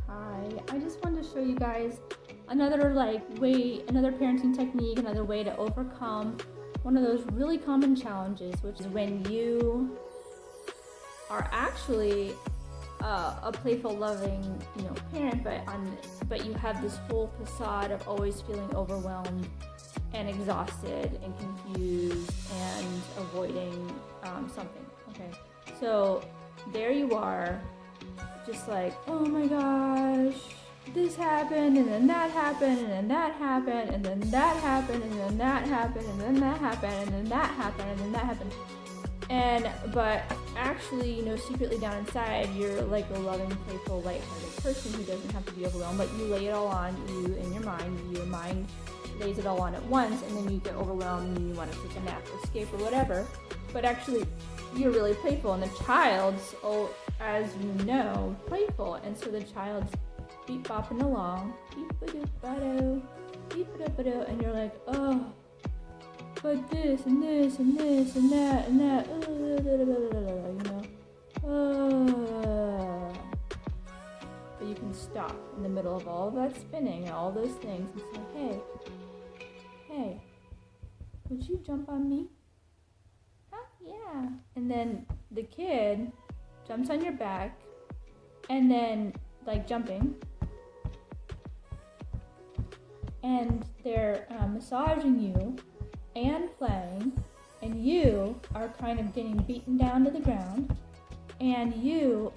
Hi, I just wanted to show you guys another another parenting technique, another way to overcome one of those really common challenges, which is when you are actually a playful, loving, parent, but you have this whole facade of always feeling overwhelmed and exhausted and confused and avoiding something. Okay, so there you are, just like, oh my gosh, this happened, and then that happened, and then that happened, and then that happened, and then that happened, and then that happened, and then that happened, and then that happened. But actually, secretly down inside, you're like a loving, playful, lighthearted person who doesn't have to be overwhelmed, but you lay it all on you in your mind. Your mind lays it all on at once, and then you get overwhelmed and you want to take a nap or escape or whatever. But actually, you're really playful, and the child's, as you know, playful, and so the child's beep-bopping along, beep-a-doop-ba-do, beep-a-doop-ba-do, and you're like, oh, but this, and this, and this, and that, and that, But you can stop in the middle of all of that spinning and all those things and say, hey, would you jump on me? Yeah. And then the kid jumps on your back and then jumping, and they're massaging you and playing, and you are kind of getting beaten down to the ground, and you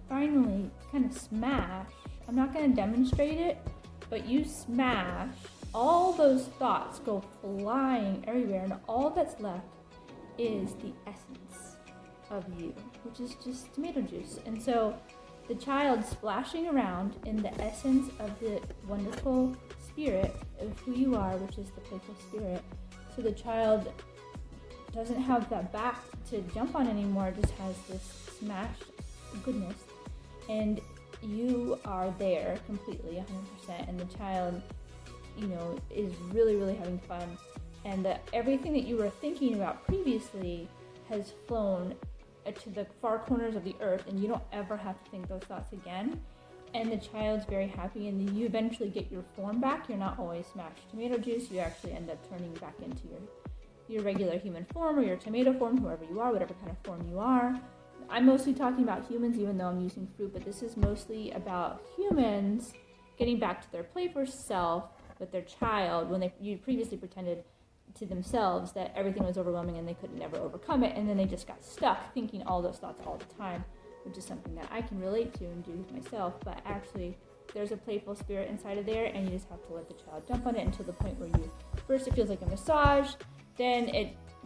finally kind of smash. I'm not going to demonstrate it, but you smash. All those thoughts go flying everywhere, and all that's left is the essence of you, which is just tomato juice. And so the child splashing around in the essence of the wonderful spirit of who you are, which is the playful spirit. So the child doesn't have that back to jump on anymore, it just has this smashed goodness. And you are there completely, 100%, and the child, is really, really having fun. And everything that you were thinking about previously has flown to the far corners of the earth, and you don't ever have to think those thoughts again. And the child's very happy, and then you eventually get your form back. You're not always smashed tomato juice. You actually end up turning back into your regular human form, or your tomato form, whoever you are, whatever kind of form you are. I'm mostly talking about humans, even though I'm using fruit, but this is mostly about humans getting back to their playful self with their child when you previously pretended to themselves that everything was overwhelming and they could never overcome it, and then they just got stuck thinking all those thoughts all the time, which is something that I can relate to and do myself. But actually, there's a playful spirit inside of there, and you just have to let the child jump on it until the point where first it feels like a massage, then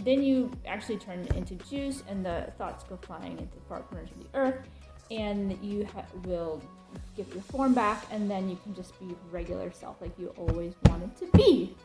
you actually turn it into juice, and the thoughts go flying into the far corners of the earth, and you will get your form back, and then you can just be regular self like you always wanted to be.